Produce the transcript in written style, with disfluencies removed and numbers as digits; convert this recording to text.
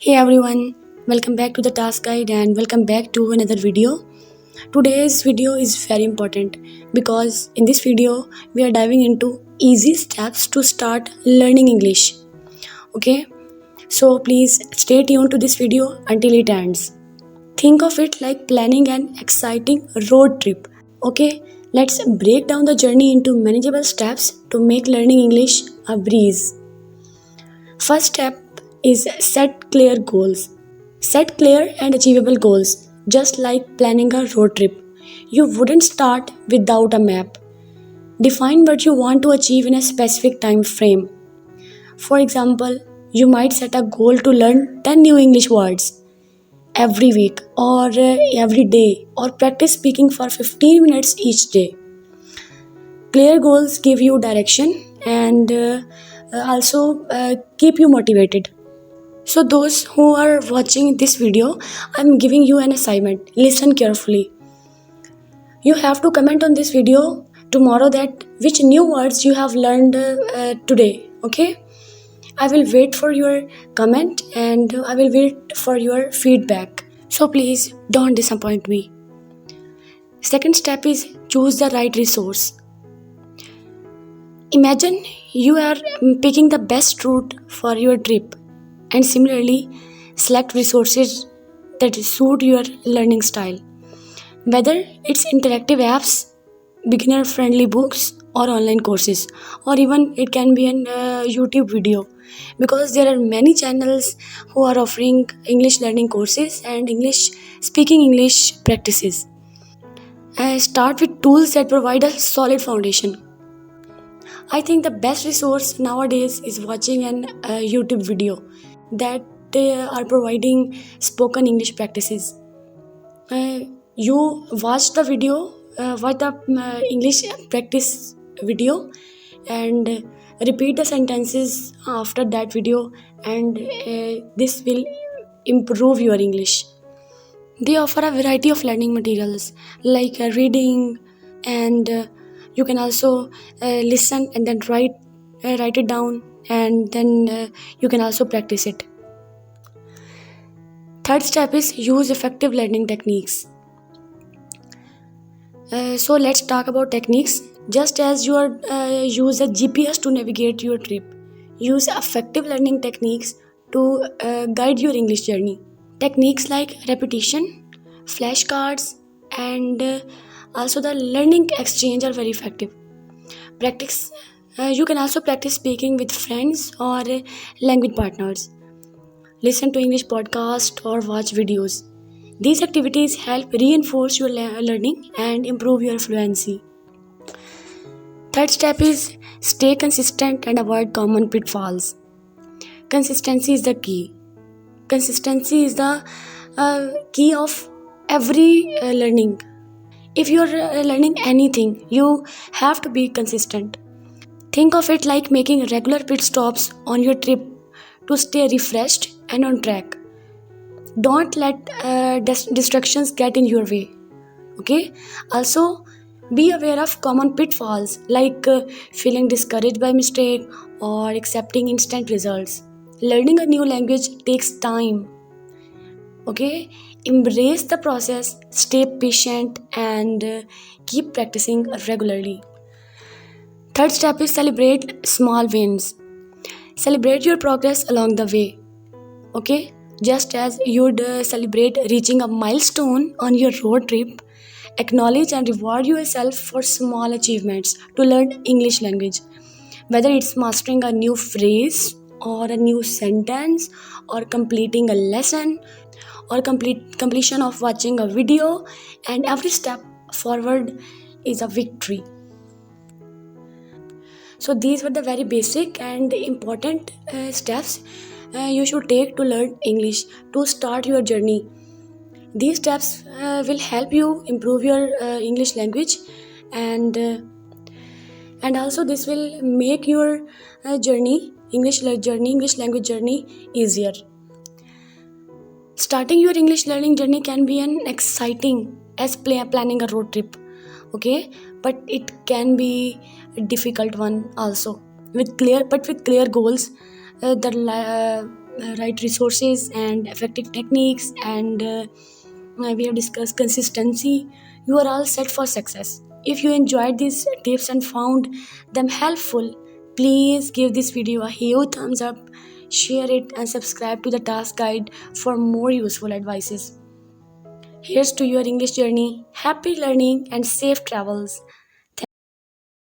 Hey everyone, welcome back to the task guide and welcome back to another video. Today's video is very important because in this video we are diving into easy steps to start learning English. Okay, so please stay tuned to this video until it ends. Think of it like planning an exciting road trip. Okay, let's break down the journey into manageable steps to make learning English a breeze. First step is set clear goals. Set clear and achievable goals, just like planning a road trip. You wouldn't start without a map. Define what you want to achieve in a specific time frame. For example, you might set a goal to learn 10 new English words every week or every day, or practice speaking for 15 minutes each day. Clear goals give you direction and also keep you motivated. So, those who are watching this video, I'm giving you an assignment. Listen carefully. You have to comment on this video tomorrow that which new words you have learned today. Okay? I will wait for your comment and I will wait for your feedback. So, please don't disappoint me. Second step is choose the right resource. Imagine you are picking the best route for your trip and similarly select resources that suit your learning style. Whether it's interactive apps, beginner friendly books, or online courses, or even it can be an YouTube video because there are many channels who are offering English learning courses and English speaking English practices. Start with tools that provide a solid foundation. I think the best resource nowadays is watching an YouTube video that they are providing spoken English practices. Uh, you watch the video, watch the English practice video, and repeat the sentences after that video, and this will improve your English. They offer a variety of learning materials like reading, and you can also listen and then write it down, and then you can also practice it. Third step is use effective learning techniques. So let's talk about techniques. Just as you are use a GPS to navigate your trip, use effective learning techniques to guide your English journey. Techniques like repetition, flashcards, and also the learning exchange are very effective. Practice. You can also practice speaking with friends or language partners. Listen to English podcast or watch videos. These activities help reinforce your learning and improve your fluency. Third step is stay consistent and avoid common pitfalls. Consistency is the key. Consistency is the key of every learning. If you are learning anything, you have to be consistent. Think of it like making regular pit stops on your trip to stay refreshed and on track. Don't let distractions get in your way. Okay, also be aware of common pitfalls like feeling discouraged by mistake or accepting instant results. Learning a new language takes time. Okay, embrace the process, stay patient, and keep practicing regularly. Third step is celebrate small wins. Celebrate your progress along the way. Okay, just as you'd celebrate reaching a milestone on your road trip, acknowledge and reward yourself for small achievements to learn English language. Whether it's mastering a new phrase or a new sentence or completing a lesson or completion of watching a video, and every step forward is a victory. So these were the very basic and important steps you should take to learn English to start your journey. These steps will help you improve your English language, and also this will make your English language journey easier. Starting your English learning journey can be an exciting as planning a road trip, okay? But it can be a difficult one also. With clear goals, the right resources and effective techniques, and we have discussed consistency. You are all set for success. If you enjoyed these tips and found them helpful, please give this video a huge thumbs up, share it, and subscribe to the task guide for more useful advices. Here's to your English journey. Happy learning and safe travels.